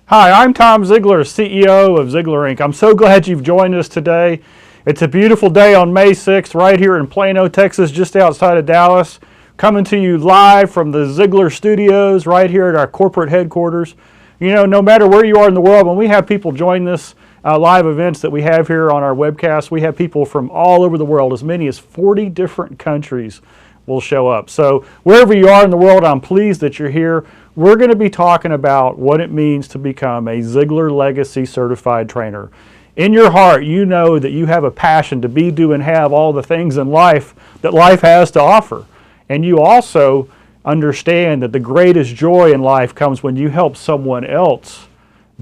Hi, I'm Tom Ziglar, CEO of Ziglar Inc. I'm so glad you've joined us today. It's a beautiful day on May 6th right here in Plano, Texas, just outside of Dallas. Coming to you live from the Ziglar Studios right here at our corporate headquarters. You know, no matter where you are in the world, when we have people join this live events that we have here on our webcast, we have people from all over the world, as many as 40 different countries will show up. So wherever you are in the world, I'm pleased that you're here. We're going to be talking about what it means to become a Ziglar Legacy Certified Trainer. In your heart, you know that you have a passion to be, do, and have all the things in life that life has to offer. And you also understand that the greatest joy in life comes when you help someone else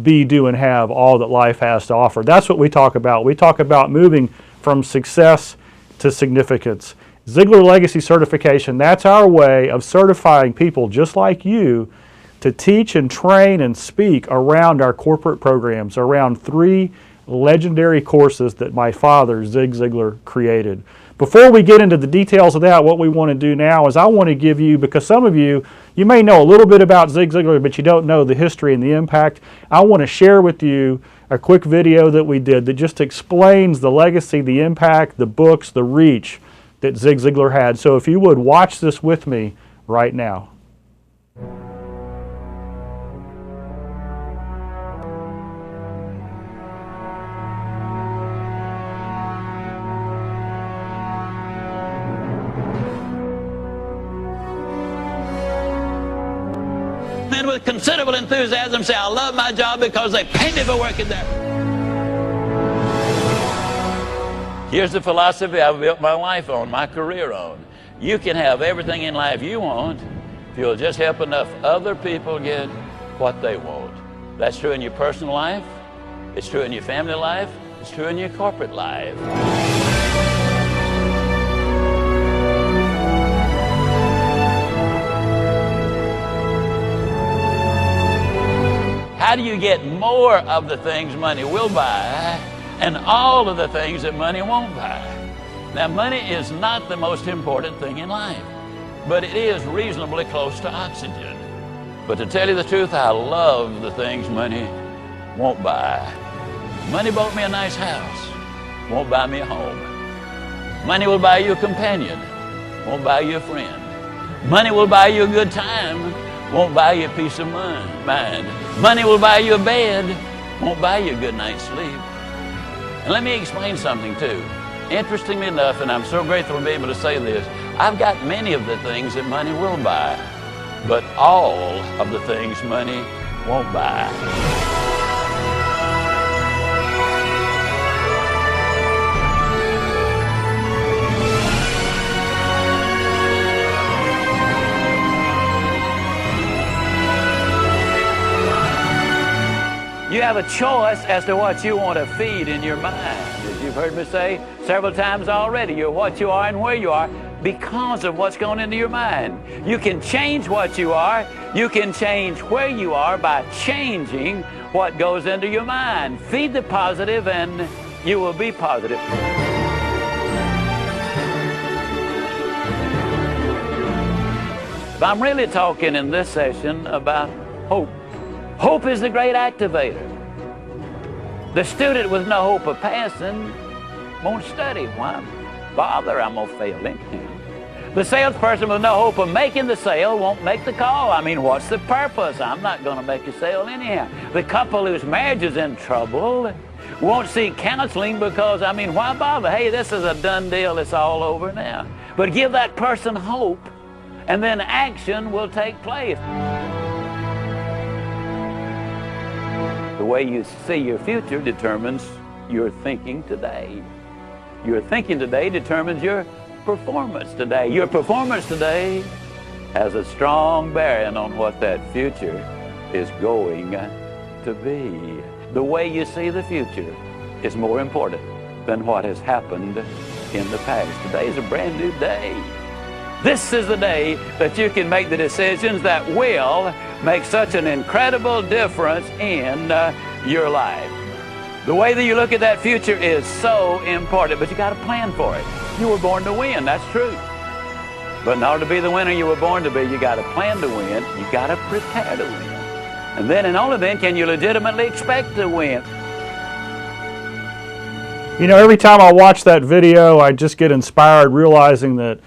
be, do, and have all that life has to offer. That's what we talk about. We talk about moving from success to significance. Ziglar Legacy Certification, that's our way of certifying people just like you to teach and train and speak around our corporate programs, around 3 legendary courses that my father, Zig Ziglar, created. Before we get into the details of that, what we want to do now is I want to give you, because some of you may know a little bit about Zig Ziglar, but you don't know the history and the impact. I want to share with you a quick video that we did that just explains the legacy, the impact, the books, the reach that Zig Ziglar had. So if you would watch this with me right now. Men with considerable enthusiasm say, I love my job because they pay me for working there. Here's the philosophy I've built my life on, my career on. You can have everything in life you want if you'll just help enough other people get what they want. That's true in your personal life, it's true in your family life, it's true in your corporate life. How do you get more of the things money will buy and all of the things that money won't buy? Now, money is not the most important thing in life, but it is reasonably close to oxygen. But to tell you the truth, I love the things money won't buy. Money bought me a nice house, won't buy me a home. Money will buy you a companion, won't buy you a friend. Money will buy you a good time, won't buy you a peace of mind. Money will buy you a bed, won't buy you a good night's sleep. And let me explain something too. Interestingly enough, and I'm so grateful to be able to say this, I've got many of the things that money will buy, but all of the things money won't buy. You have a choice as to what you want to feed in your mind. As you've heard me say several times already, you're what you are and where you are because of what's going into your mind. You can change what you are. You can change where you are by changing what goes into your mind. Feed the positive and you will be positive. But I'm really talking in this session about hope. Hope is the great activator. The student with no hope of passing won't study. Why bother? I'm going to fail anyhow. The salesperson with no hope of making the sale won't make the call. I mean, what's the purpose? I'm not going to make a sale anyhow. The couple whose marriage is in trouble won't seek counseling because, I mean, why bother? Hey, this is a done deal. It's all over now. But give that person hope, and then action will take place. The way you see your future determines your thinking today. Your thinking today determines your performance today. Your performance today has a strong bearing on what that future is going to be. The way you see the future is more important than what has happened in the past. Today is a brand new day. This is the day that you can make the decisions that will make such an incredible difference in your life. The way that you look at that future is so important, but you got to plan for it. You were born to win, that's true. But in order to be the winner you were born to be, you got to plan to win, you got to prepare to win. And then and only then can you legitimately expect to win. You know, every time I watch that video, I just get inspired realizing that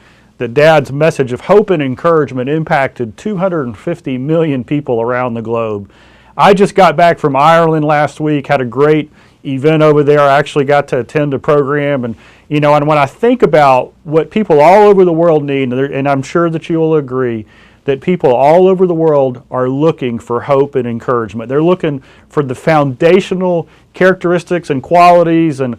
Dad's message of hope and encouragement impacted 250 million people around the globe. I just got back from Ireland last week, had a great event over there. I actually got to attend a program, and you know, and when I think about what people all over the world need, and I'm sure that you will agree, that people all over the world are looking for hope and encouragement. They're looking for the foundational characteristics and qualities and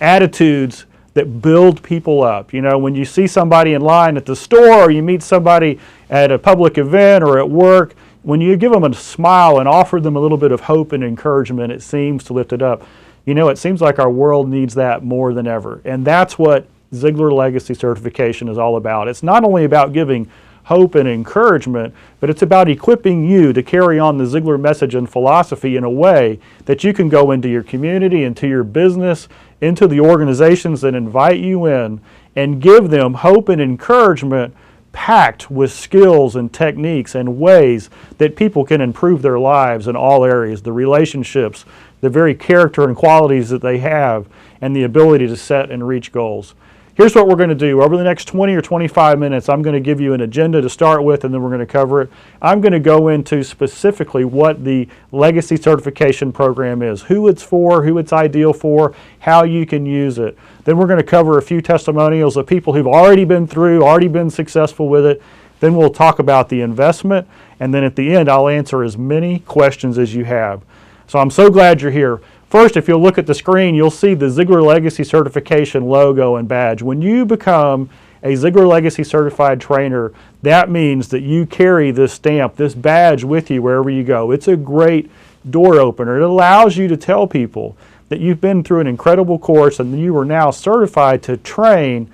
attitudes that build people up. You know, when you see somebody in line at the store, or you meet somebody at a public event or at work, when you give them a smile and offer them a little bit of hope and encouragement, it seems to lift it up. You know, it seems like our world needs that more than ever. And that's what Ziglar Legacy Certification is all about. It's not only about giving hope and encouragement, but it's about equipping you to carry on the Ziglar message and philosophy in a way that you can go into your community, into your business, into the organizations that invite you in, and give them hope and encouragement packed with skills and techniques and ways that people can improve their lives in all areas, the relationships, the very character and qualities that they have, and the ability to set and reach goals. Here's what we're going to do. Over the next 20 or 25 minutes, I'm going to give you an agenda to start with, and then we're going to cover it. I'm going to go into specifically what the Legacy Certification Program is, who it's for, who it's ideal for, how you can use it. Then we're going to cover a few testimonials of people who've already been through, already been successful with it. Then we'll talk about the investment, and then at the end, I'll answer as many questions as you have. So I'm so glad you're here. First, if you'll look at the screen, you'll see the Ziglar Legacy Certification logo and badge. When you become a Ziglar Legacy Certified Trainer, that means that you carry this stamp, this badge with you wherever you go. It's a great door opener. It allows you to tell people that you've been through an incredible course and you are now certified to train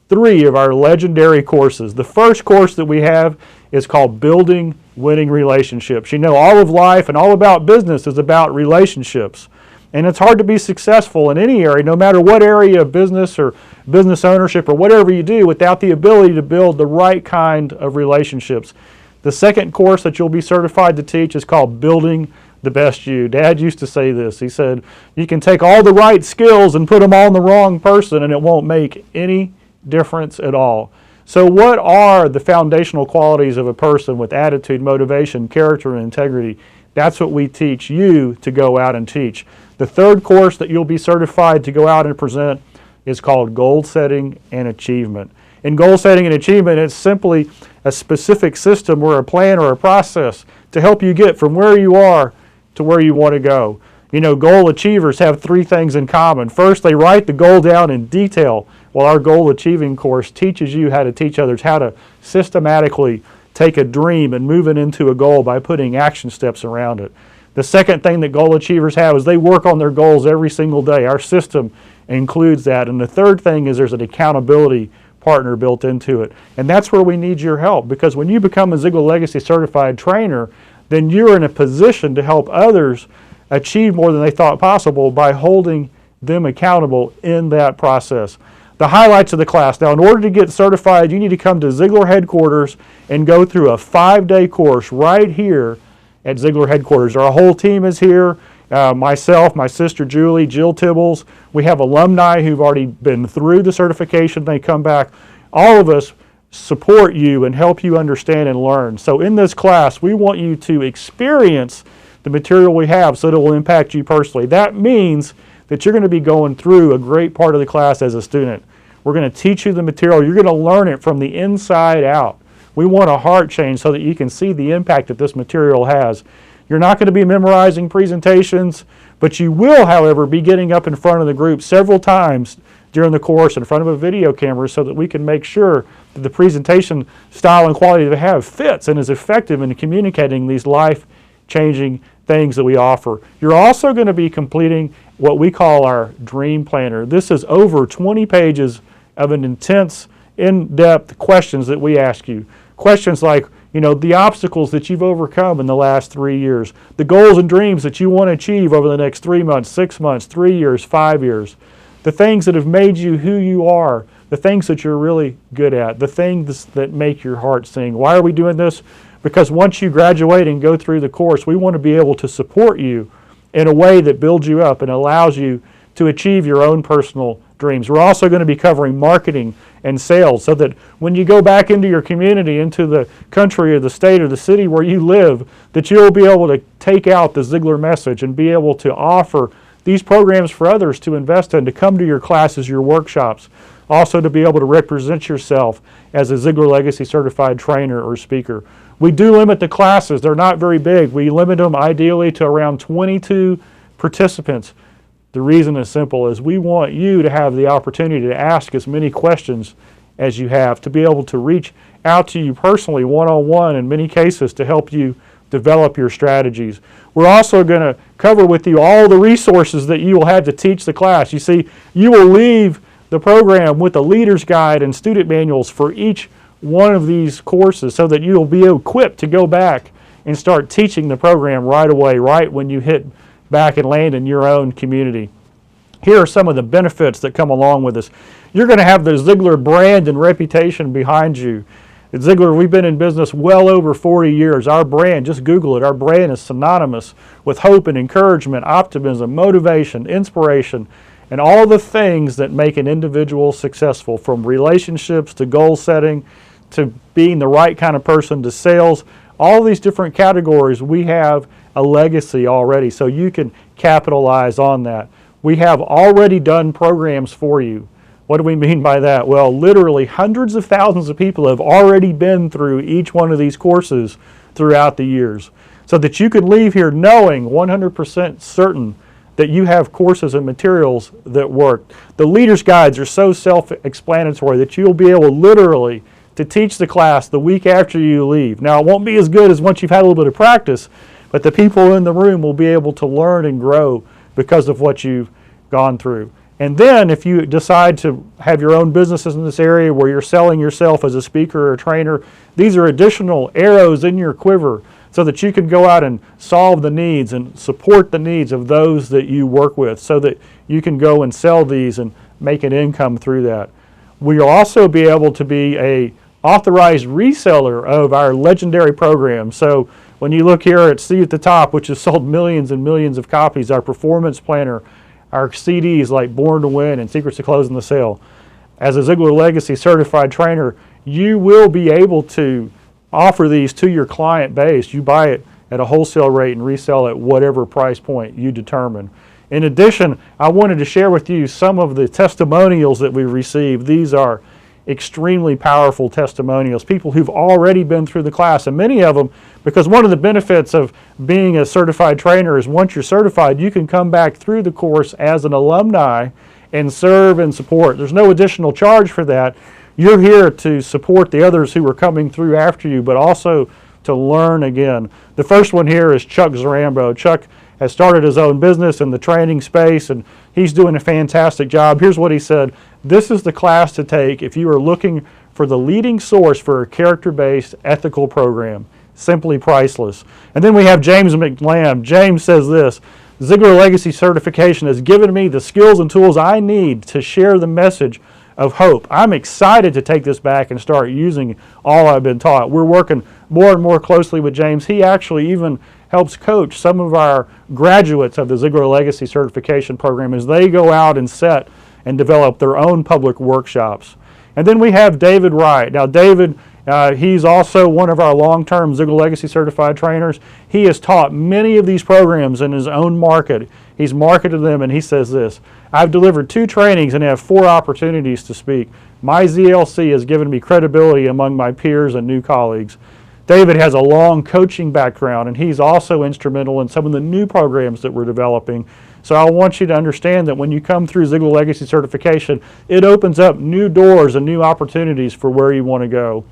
3 of our legendary courses. The first course that we have is called Building Winning Relationships. You know, all of life and all about business is about relationships. And it's hard to be successful in any area, no matter what area of business or business ownership or whatever you do, without the ability to build the right kind of relationships. The second course that you'll be certified to teach is called Building the Best You. Dad used to say this. He said, you can take all the right skills and put them all in the wrong person and it won't make any difference at all. So what are the foundational qualities of a person with attitude, motivation, character, and integrity? That's what we teach you to go out and teach. The third course that you'll be certified to go out and present is called Goal Setting and Achievement. In goal setting and achievement, it's simply a specific system or a plan or a process to help you get from where you are to where you want to go. You know, goal achievers have 3 things in common. First, they write the goal down in detail, while our goal achieving course teaches you how to teach others how to systematically take a dream and move it into a goal by putting action steps around it. The second thing that goal achievers have is they work on their goals every single day. Our system includes that. And the third thing is there's an accountability partner built into it. And that's where we need your help, because when you become a Ziglar Legacy Certified Trainer, then you're in a position to help others achieve more than they thought possible by holding them accountable in that process. The highlights of the class. Now, in order to get certified, you need to come to Ziglar headquarters and go through a 5-day course right here at Ziglar headquarters. Our whole team is here. Myself, my sister Julie, Jill Tibbles. We have alumni who've already been through the certification. They come back. All of us support you and help you understand and learn. So in this class, we want you to experience the material we have so that it will impact you personally. That means that you're going to be going through a great part of the class as a student. We're going to teach you the material. You're going to learn it from the inside out. We want a heart change so that you can see the impact that this material has. You're not going to be memorizing presentations, but you will, however, be getting up in front of the group several times during the course in front of a video camera so that we can make sure that the presentation style and quality that we have fits and is effective in communicating these life-changing things that we offer. You're also going to be completing what we call our Dream Planner. This is over 20 pages of an intense, in-depth questions that we ask you. Questions like, you know, the obstacles that you've overcome in the last 3 years, the goals and dreams that you want to achieve over the next 3 months, 6 months, 3 years, 5 years, the things that have made you who you are, the things that you're really good at, the things that make your heart sing. Why are we doing this? because once you graduate and go through the course, we want to be able to support you in a way that builds you up and allows you to achieve your own personal dreams. We're also going to be covering marketing and sales so that when you go back into your community, into the country or the state or the city where you live, that you'll be able to take out the Ziglar message and be able to offer these programs for others to invest in, to come to your classes, your workshops, also to be able to represent yourself as a Ziglar Legacy certified trainer or speaker. We do limit the classes. They're not very big. We limit them ideally to around 22 participants. The reason is simple, is we want you to have the opportunity to ask as many questions as you have, to be able to reach out to you personally, one-on-one in many cases, to help you develop your strategies. We're also going to cover with you all the resources that you will have to teach the class. You see, you will leave the program with a leader's guide and student manuals for each one of these courses so that you'll be equipped to go back and start teaching the program right away, right when you hit back and land in your own community. Here are some of the benefits that come along with this. You're going to have the Ziglar brand and reputation behind you. At Ziglar, we've been in business well over 40 years. Our brand, just Google it, our brand is synonymous with hope and encouragement, optimism, motivation, inspiration, and all the things that make an individual successful, from relationships to goal setting to being the right kind of person to sales. All these different categories, we have a legacy already, so you can capitalize on that. We have already done programs for you. What do we mean by that? Well, literally hundreds of thousands of people have already been through each one of these courses throughout the years, so that you can leave here knowing 100% certain that you have courses and materials that work. The leader's guides are so self-explanatory that you'll be able literally to teach the class the week after you leave. Now, it won't be as good as once you've had a little bit of practice, but the people in the room will be able to learn and grow because of what you've gone through. And then if you decide to have your own businesses in this area where you're selling yourself as a speaker or a trainer, these are additional arrows in your quiver so that you can go out and solve the needs and support the needs of those that you work with, so that you can go and sell these and make an income through that. We'll also be able to be a authorized reseller of our legendary program. So when you look here at See at the Top, which has sold millions and millions of copies, our performance planner, our CDs like Born to Win and Secrets to Closing the Sale. As a Ziglar Legacy certified trainer, you will be able to offer these to your client base. You buy it at a wholesale rate and resell at whatever price point you determine. In addition, I wanted to share with you some of the testimonials that we received. These are extremely powerful testimonials, people who've already been through the class, and many of them, because one of the benefits of being a certified trainer is once you're certified, you can come back through the course as an alumni and serve and support. There's no additional charge for that. You're here to support the others who are coming through after you, but also to learn again. The first one here is Chuck Zarambo. Chuck has started his own business in the training space, and he's doing a fantastic job. Here's what he said: this is the class to take if you are looking for the leading source for a character-based ethical program. Simply priceless. And then we have James McLam. James says this: Ziglar Legacy certification has given me the skills and tools I need to share the message of hope. I'm excited to take this back and start using all I've been taught. We're working more and more closely with James. He actually even helps coach some of our graduates of the Ziglar Legacy certification program as they go out and set and develop their own public workshops. And then we have David Wright. Now David, he's also one of our long-term Ziglar Legacy certified trainers. He has taught many of these programs in his own market. He's marketed them, and he says this: I've delivered 2 trainings and have 4 opportunities to speak. My ZLC has given me credibility among my peers and new colleagues. David has a long coaching background, and he's also instrumental in some of the new programs that we're developing. So I want you to understand that when you come through Ziglar Legacy certification, it opens up new doors and new opportunities for where you want to go.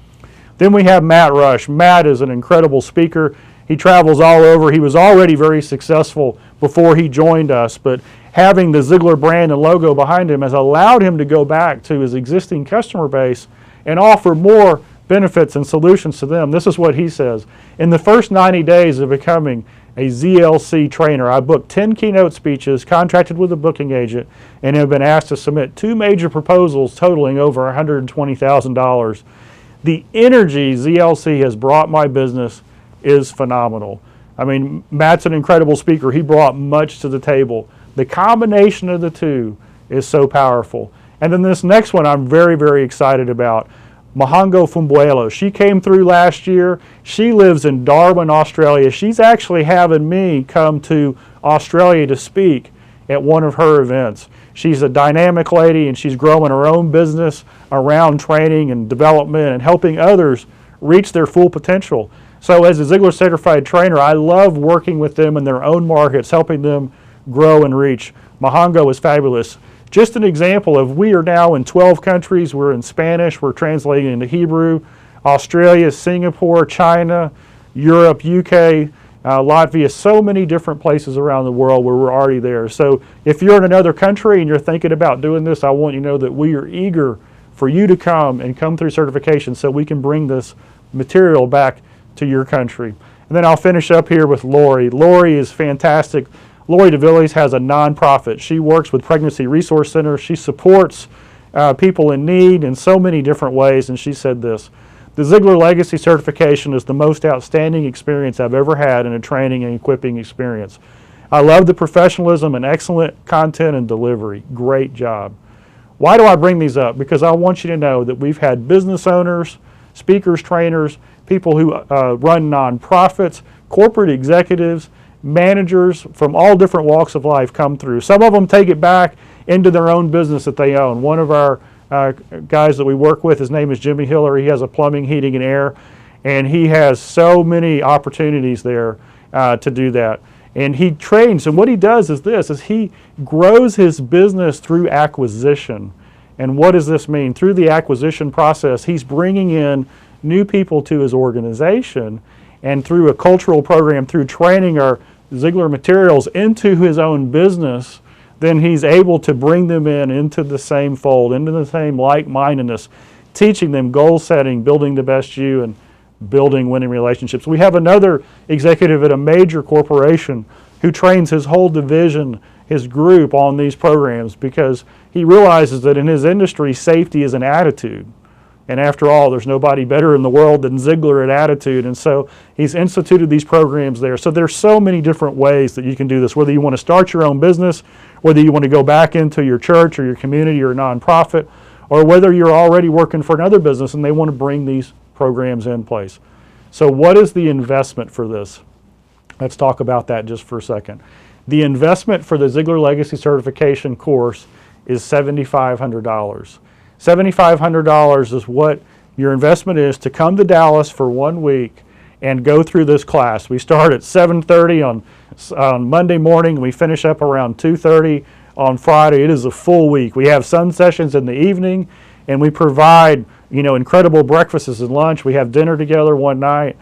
Then we have Matt Rush. Matt is an incredible speaker. He travels all over. He was already very successful before he joined us, but having the Ziglar brand and logo behind him has allowed him to go back to his existing customer base and offer more benefits and solutions to them. This is what he says: in the first 90 days of becoming a ZLC trainer, I booked 10 keynote speeches, contracted with a booking agent, and have been asked to submit 2 major proposals totaling over $120,000. The energy ZLC has brought my business is phenomenal. I mean, Matt's an incredible speaker. He brought much to the table. The combination of the two is so powerful. And then this next one I'm very, very excited about. Mahongo Fumbuelo. She came through last year. She lives in Darwin, Australia. She's actually having me come to Australia to speak at one of her events. She's a dynamic lady, and she's growing her own business around training and development and helping others reach their full potential. So as a Ziglar certified trainer, I love working with them in their own markets, helping them grow and reach. Mahongo is fabulous. Just an example of, we are now in 12 countries. We're in Spanish, we're translating into Hebrew, Australia, Singapore, China, Europe, UK, Latvia, so many different places around the world where we're already there. So if you're in another country and you're thinking about doing this, I want you to know that we are eager for you to come and come through certification so we can bring this material back to your country. And then I'll finish up here with Lori. Lori is fantastic. Lori DeVillies has a nonprofit. She works with Pregnancy Resource Centers. She supports people in need in so many different ways, and she said this: the Ziglar Legacy Certification is the most outstanding experience I've ever had in a training and equipping experience. I love the professionalism and excellent content and delivery. Great job. Why do I bring these up? Because I want you to know that we've had business owners, speakers, trainers, people who run nonprofits, corporate executives, managers from all different walks of life come through. Some of them take it back into their own business that they own. One of our guys that we work with, his name is Jimmy Hiller. He has a plumbing, heating, and air, and he has so many opportunities there to do that. And he trains, and what he does is this, is he grows his business through acquisition. And what does this mean? Through the acquisition process, he's bringing in new people to his organization, and through a cultural program, through training our Ziglar materials into his own business, then he's able to bring them into the same fold, into the same like-mindedness, teaching them goal setting, building the best you, and building winning relationships. We have another executive at a major corporation who trains his whole division, his group, on these programs because he realizes that in his industry, safety is an attitude. And after all, there's nobody better in the world than Ziglar at attitude. And so he's instituted these programs there. So there's so many different ways that you can do this, whether you want to start your own business, whether you want to go back into your church or your community or a nonprofit, or whether you're already working for another business and they want to bring these programs in place. So what is the investment for this? Let's talk about that just for a second. The investment for the Ziglar Legacy Certification course is $7,500. $7,500 is what your investment is to come to Dallas for 1 week and go through this class. We start at 7:30 on Monday morning, and we finish up around 2:30 on Friday. It is a full week. We have sun sessions in the evening, and we provide incredible breakfasts and lunch. We have dinner together one night.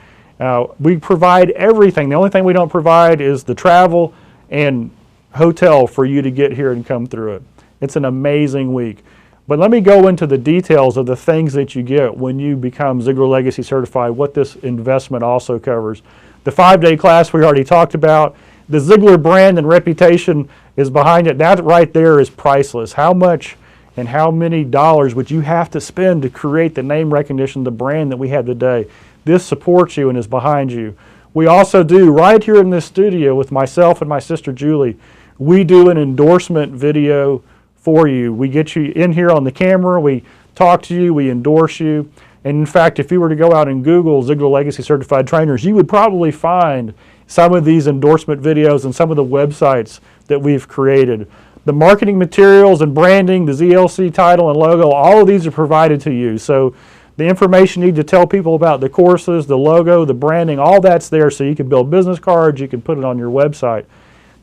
We provide everything. The only thing we don't provide is the travel and hotel for you to get here and come through it. It's an amazing week. But let me go into the details of the things that you get when you become Ziglar Legacy Certified, what this investment also covers. The 5-day class we already talked about. The Ziglar brand and reputation is behind it. That right there is priceless. How much and how many dollars would you have to spend to create the name recognition, the brand that we have today? This supports you and is behind you. We also do, right here in this studio with myself and my sister Julie, we do an endorsement video for you. We get you in here on the camera, we talk to you, we endorse you. And in fact, if you were to go out and Google Ziglar Legacy Certified Trainers, you would probably find some of these endorsement videos and some of the websites that we've created. The marketing materials and branding, the ZLC title and logo, all of these are provided to you. So the information you need to tell people about the courses, the logo, the branding, all that's there so you can build business cards, you can put it on your website.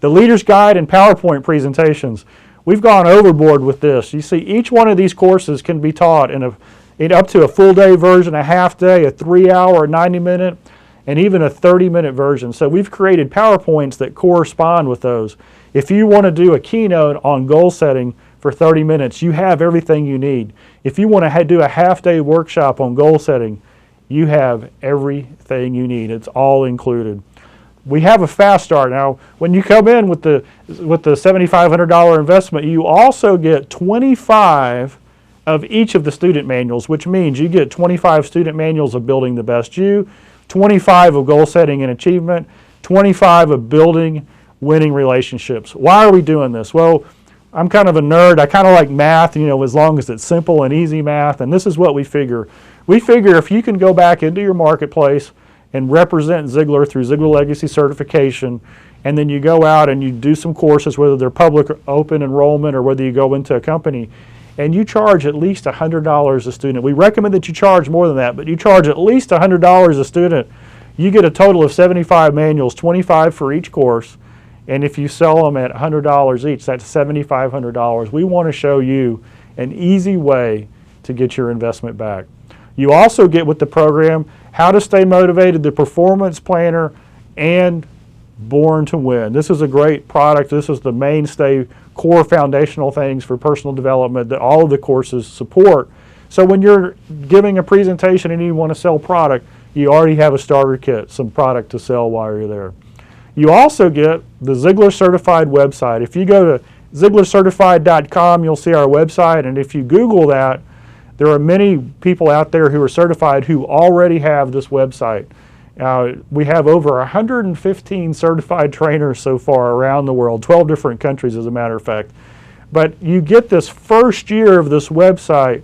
The Leader's Guide and PowerPoint presentations. We've gone overboard with this. You see, each one of these courses can be taught in up to a full day version, a half day, a 3-hour, a 90-minute, and even a 30-minute version. So we've created PowerPoints that correspond with those. If you want to do a keynote on goal setting for 30 minutes, you have everything you need. If you want to do a half-day workshop on goal setting, you have everything you need. It's all included. We have a fast start. Now, when you come in with the $7,500 investment, you also get 25 of each of the student manuals, which means you get 25 student manuals of building the best you, 25 of goal setting and achievement, 25 of building winning relationships. Why are we doing this? Well, I'm kind of a nerd. I kind of like math, as long as it's simple and easy math. And this is what we figure. We figure if you can go back into your marketplace and represent Ziglar through Ziglar Legacy certification, and then you go out and you do some courses, whether they're public or open enrollment or whether you go into a company, and you charge at least $100 a student. We recommend that you charge more than that, but you charge at least $100 a student. You get a total of 75 manuals, 25 for each course. And if you sell them at $100 each, that's $7,500. We want to show you an easy way to get your investment back. You also get with the program how to stay motivated, the performance planner, and Born to Win. This is a great product. This is the mainstay, core foundational things for personal development that all of the courses support. So when you're giving a presentation and you want to sell product, you already have a starter kit, some product to sell while you're there. You also get the Ziglar Certified website. If you go to ZiglarCertified.com, you'll see our website, and if you Google that, there are many people out there who are certified who already have this website. We have over 115 certified trainers so far around the world, 12 different countries as a matter of fact. But you get this first year of this website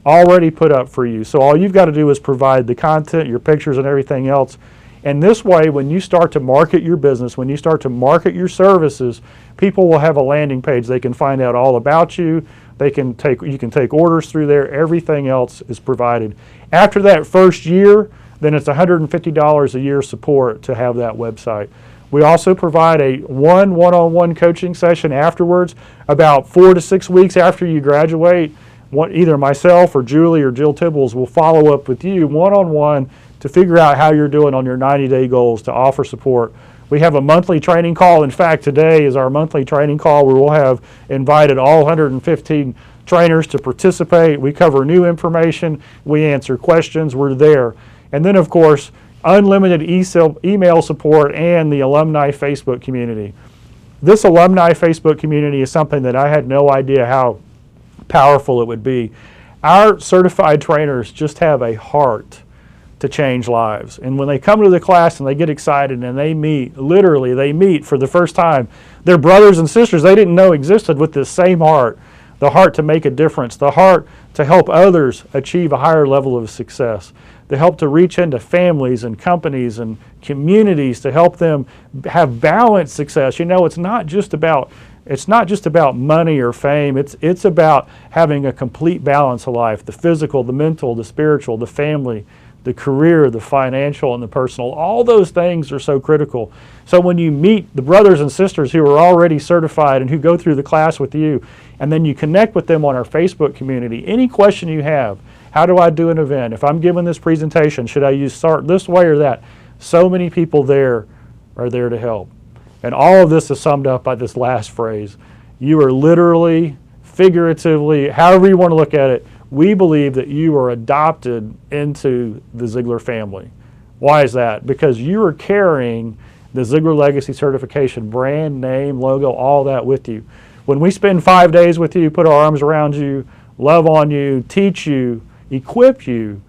already put up for you. So all you've got to do is provide the content, your pictures and everything else. And this way, when you start to market your business, when you start to market your services, people will have a landing page. They can find out all about you. You can take orders through there. Everything else is provided. After that first year, then it's $150 a year support to have that website. We also provide a one-on-one coaching session afterwards, about 4 to 6 weeks after you graduate. Either myself or Julie or Jill Tibbles will follow up with you one-on-one to figure out how you're doing on your 90-day goals, to offer support. We have a monthly training call. In fact, today is our monthly training call where we'll have invited all 115 trainers to participate. We cover new information. We answer questions. We're there. And then, of course, unlimited email support and the alumni Facebook community. This alumni Facebook community is something that I had no idea how powerful it would be. Our certified trainers just have a heart to change lives. And when they come to the class and they get excited and they meet, literally they meet for the first time, their brothers and sisters they didn't know existed with this same heart, the heart to make a difference, the heart to help others achieve a higher level of success, to help to reach into families and companies and communities to help them have balanced success. It's not just about money or fame. It's about having a complete balance of life, the physical, the mental, the spiritual, the family, the career, the financial, and the personal. All those things are so critical. So when you meet the brothers and sisters who are already certified and who go through the class with you, and then you connect with them on our Facebook community, any question you have, how do I do an event? If I'm giving this presentation, should I start this way or that? So many people there are there to help. And all of this is summed up by this last phrase. You are literally, figuratively, however you want to look at it, we believe that you are adopted into the Ziglar family. Why is that? Because you are carrying the Ziglar Legacy Certification brand, name, logo, all that with you. When we spend 5 days with you, put our arms around you, love on you, teach you, equip you,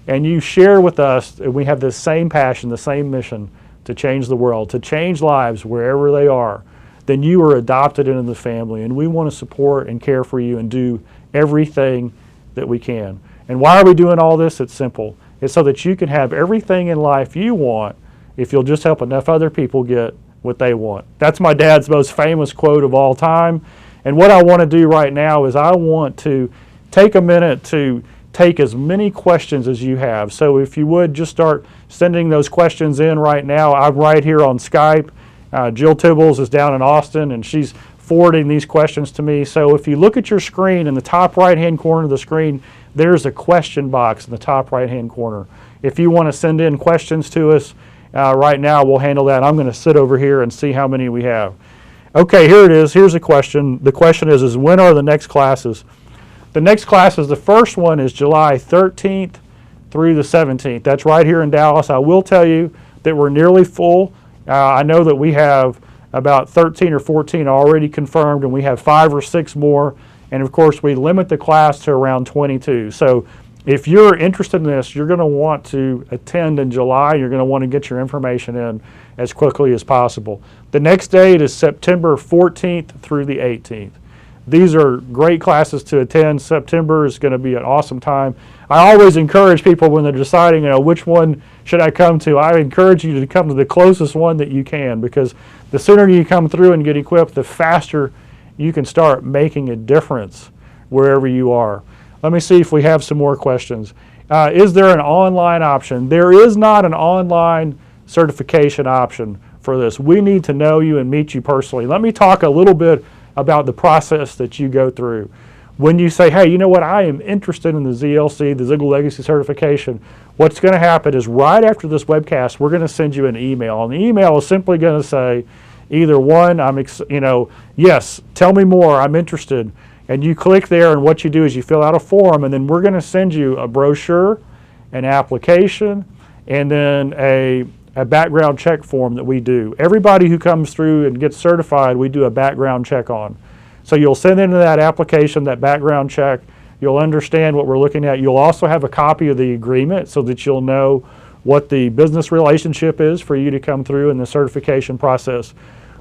and you share with us, and we have the same passion, the same mission to change the world, to change lives wherever they are, then you are adopted into the family, and we want to support and care for you and do everything that we can. And why are we doing all this? It's simple. It's so that you can have everything in life you want if you'll just help enough other people get what they want. That's my dad's most famous quote of all time. And what I want to do right now is I want to take a minute to take as many questions as you have. So if you would just start sending those questions in right now. I'm right here on Skype. Jill Tibbles is down in Austin, and she's forwarding these questions to me. So if you look at your screen, in the top right-hand corner of the screen, there's a question box in the top right-hand corner. If you want to send in questions to us right now, we'll handle that. I'm going to sit over here and see how many we have. Okay, here it is. Here's a question. The question is when are the next classes? The next classes, the first one is July 13th through the 17th. That's right here in Dallas. I will tell you that we're nearly full. I know that we have about 13 or 14 already confirmed, and we have 5 or 6 more And of course, we limit the class to around 22. So if you're interested in this, you're going to want to attend in July. You're going to want to get your information in as quickly as possible. The next date is September 14th through the 18th. These are great classes to attend. September is going to be an awesome time. I always encourage people when they're deciding, which one should I come to, I encourage you to come to the closest one that you can, because the sooner you come through and get equipped, the faster you can start making a difference wherever you are. Let me see if we have some more questions. Is there an online option? There is not an online certification option for this. We need to know you and meet you personally. Let me talk a little bit about the process that you go through. When you say, hey, you know what, I am interested in the ZLC, the Ziglar Legacy Certification, what's going to happen is right after this webcast, we're going to send you an email. And the email is simply going to say, either one, yes, tell me more, I'm interested. And you click there, and what you do is you fill out a form, and then we're going to send you a brochure, an application, and then a background check form that we do. Everybody who comes through and gets certified, we do a background check on. So you'll send into that application, that background check. You'll understand what we're looking at. You'll also have a copy of the agreement so that you'll know what the business relationship is for you to come through in the certification process.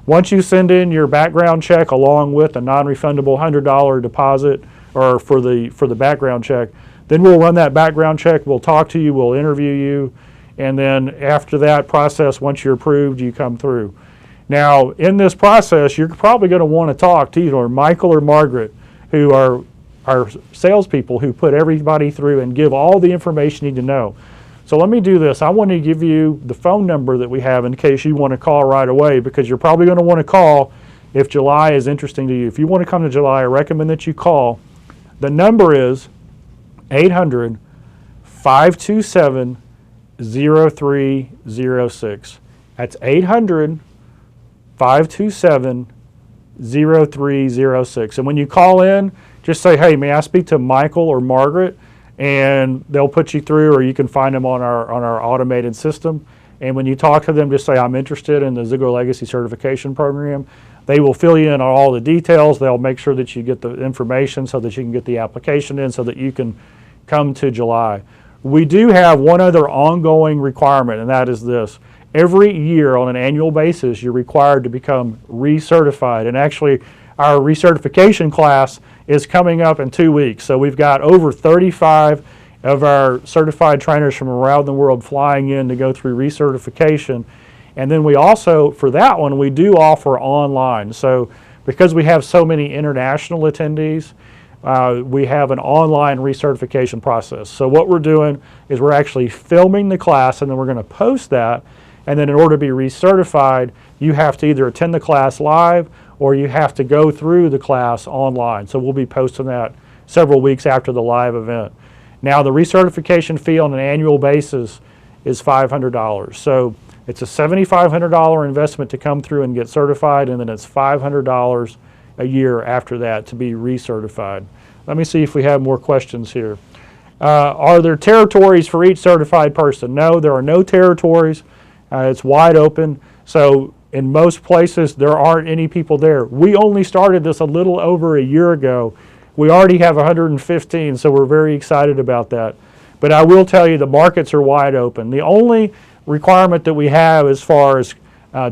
Once you send in your background check along with a non-refundable $100 deposit or for the background check, then we'll run that background check. We'll talk to you. We'll interview you. And then after that process, once you're approved, you come through. Now, in this process, you're probably going to want to talk to either Michael or Margaret, who are our salespeople who put everybody through and give all the information you need to know. So let me do this. I want to give you the phone number that we have in case you want to call right away, because you're probably going to want to call if July is interesting to you. If you want to come to July, I recommend that you call. The number is 800-527-0306. That's 800-527-0306. And when you call in, just say, hey, may I speak to Michael or Margaret? And they'll put you through, or you can find them on our automated system. And when you talk to them, just say, I'm interested in the Ziglar Legacy Certification Program. They will fill you in on all the details. They'll make sure that you get the information so that you can get the application in so that you can come to July. We do have one other ongoing requirement, and that is this. Every year on an annual basis, you're required to become recertified. And actually, our recertification class is coming up in 2 weeks. So we've got over 35 of our certified trainers from around the world flying in to go through recertification. And then we also, for that one, we do offer online. So because we have so many international attendees, we have an online recertification process. So what we're doing is we're actually filming the class, and then we're going to post that. And then in order to be recertified, you have to either attend the class live or you have to go through the class online. So we'll be posting that several weeks after the live event. Now, the recertification fee on an annual basis is $500. So it's a $7,500 investment to come through and get certified, and then it's $500 a year after that to be recertified. Let me see if we have more questions here. Are there territories for each certified person? No, there are no territories. It's wide open. So in most places, there aren't any people there. We only started this a little over a year ago. We already have 115, so we're very excited about that. But I will tell you, the markets are wide open. The only requirement that we have as far as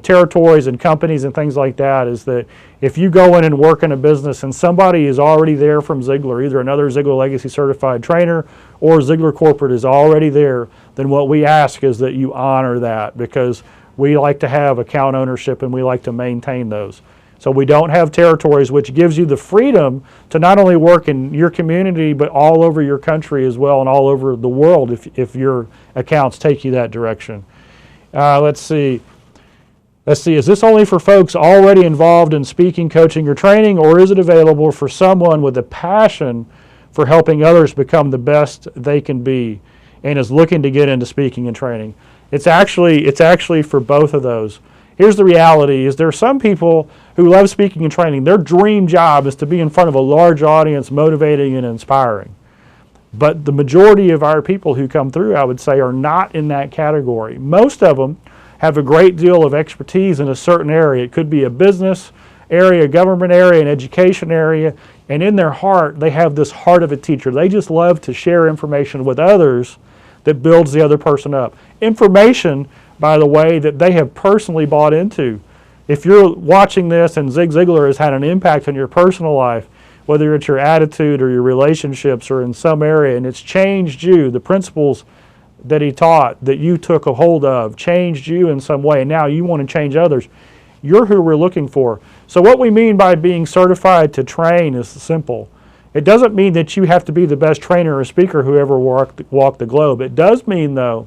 territories and companies and things like that is that if you go in and work in a business and somebody is already there from Ziglar, either another Ziglar Legacy Certified Trainer or Ziglar Corporate is already there, then what we ask is that you honor that, because we like to have account ownership and we like to maintain those. So we don't have territories, which gives you the freedom to not only work in your community, but all over your country as well and all over the world if your accounts take you that direction. Let's see, is this only for folks already involved in speaking, coaching, or training, or is it available for someone with a passion for helping others become the best they can be and is looking to get into speaking and training? It's actually for both of those. Here's the reality, is there are some people who love speaking and training. Their dream job is to be in front of a large audience, motivating and inspiring. But the majority of our people who come through, I would say, are not in that category. Most of them have a great deal of expertise in a certain area. It could be a business, area, government area, and education area, and in their heart, they have this heart of a teacher. They just love to share information with others that builds the other person up. Information, by the way, that they have personally bought into. If you're watching this and Zig Ziglar has had an impact on your personal life, whether it's your attitude or your relationships or in some area, and it's changed you, the principles that he taught that you took a hold of changed you in some way, and now you want to change others, you're who we're looking for. So what we mean by being certified to train is simple. It doesn't mean that you have to be the best trainer or speaker who ever walked the globe. It does mean, though,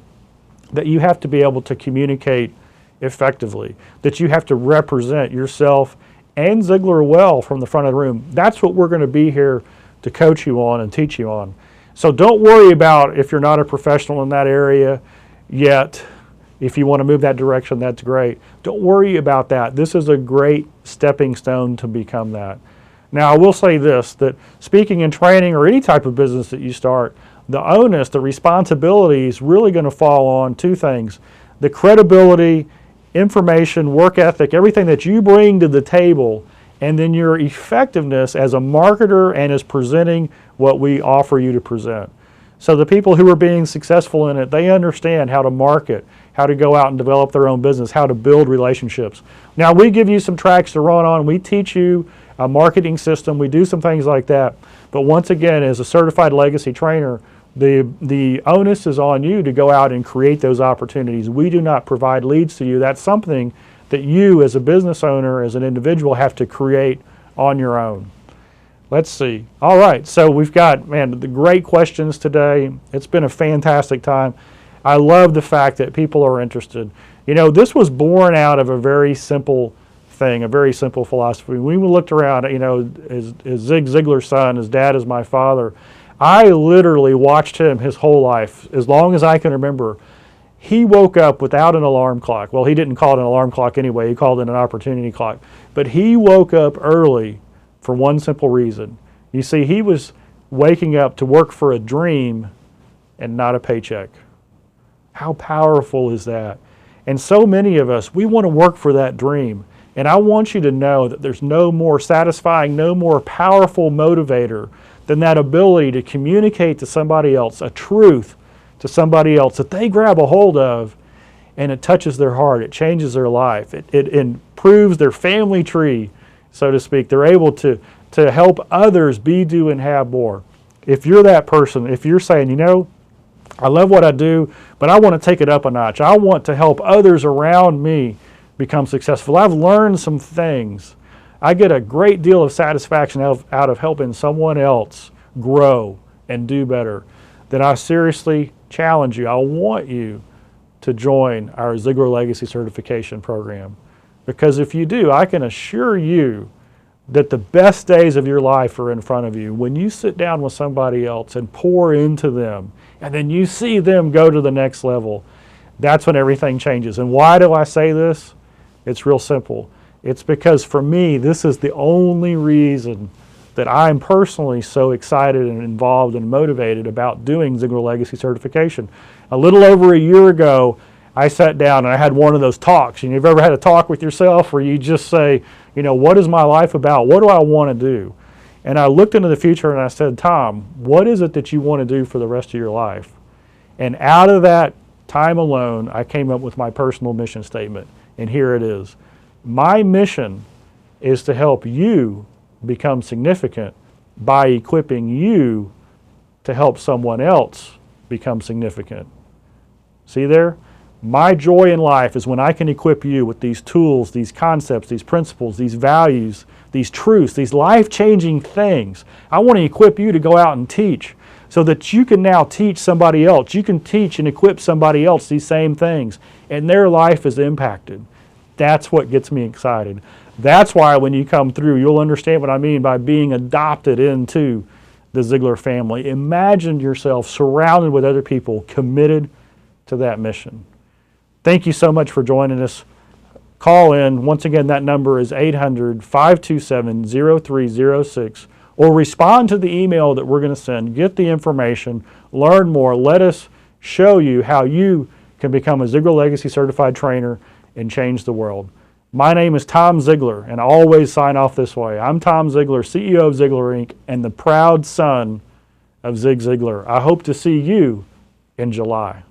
that you have to be able to communicate effectively, that you have to represent yourself and Ziglar well from the front of the room. That's what we're going to be here to coach you on and teach you on. So don't worry about if you're not a professional in that area yet. If you want to move that direction, that's great. Don't worry about that. This is a great stepping stone to become that. Now, I will say this, that speaking and training or any type of business that you start, the onus, the responsibility is really going to fall on two things: the credibility, information, work ethic, everything that you bring to the table, and then your effectiveness as a marketer and as presenting what we offer you to present. So the people who are being successful in it, they understand how to market, how to go out and develop their own business, how to build relationships. Now, we give you some tracks to run on. We teach you a marketing system. We do some things like that. But once again, as a certified legacy trainer, the onus is on you to go out and create those opportunities. We do not provide leads to you. That's something that you as a business owner, as an individual, have to create on your own. Let's see. All right, so we've got, man, the great questions today. It's been a fantastic time. I love the fact that people are interested. You know, this was born out of a very simple thing, a very simple philosophy. When we looked around, you know, as Zig Ziglar's son, his dad is my father. I literally watched him his whole life, as long as I can remember. He woke up without an alarm clock. Well, he didn't call it an alarm clock anyway. He called it an opportunity clock. But he woke up early for one simple reason. You see, he was waking up to work for a dream and not a paycheck. How powerful is that? And so many of us, we want to work for that dream. And I want you to know that there's no more satisfying, no more powerful motivator than that ability to communicate to somebody else a truth to somebody else that they grab a hold of, and it touches their heart. It changes their life. It improves their family tree, so to speak. They're able to help others be, do, and have more. If you're that person, if you're saying, you know, I love what I do, but I want to take it up a notch. I want to help others around me become successful. I've learned some things. I get a great deal of satisfaction out of helping someone else grow and do better. Then I seriously challenge you. I want you to join our Ziglar Legacy Certification Program. Because if you do, I can assure you that the best days of your life are in front of you. When you sit down with somebody else and pour into them, and then you see them go to the next level, that's when everything changes. And why do I say this? It's real simple. It's because for me, this is the only reason that I'm personally so excited and involved and motivated about doing Ziglar Legacy Certification. A little over a year ago, I sat down and I had one of those talks. You've ever had a talk with yourself where you just say, you know, what is my life about? What do I want to do? And I looked into the future and I said, Tom, what is it that you want to do for the rest of your life? And out of that time alone, I came up with my personal mission statement. And here it is. My mission is to help you become significant by equipping you to help someone else become significant. See there? My joy in life is when I can equip you with these tools, these concepts, these principles, these values, these truths, these life-changing things. I want to equip you to go out and teach so that you can now teach somebody else. You can teach and equip somebody else these same things, and their life is impacted. That's what gets me excited. That's why when you come through, you'll understand what I mean by being adopted into the Ziglar family. Imagine yourself surrounded with other people committed to that mission. Thank you so much for joining us. Call in. Once again, that number is 800-527-0306, or respond to the email that we're going to send. Get the information, learn more. Let us show you how you can become a Ziglar Legacy Certified Trainer and change the world. My name is Tom Ziglar, and I always sign off this way. I'm Tom Ziglar, CEO of Ziglar Inc., and the proud son of Zig Ziglar. I hope to see you in July.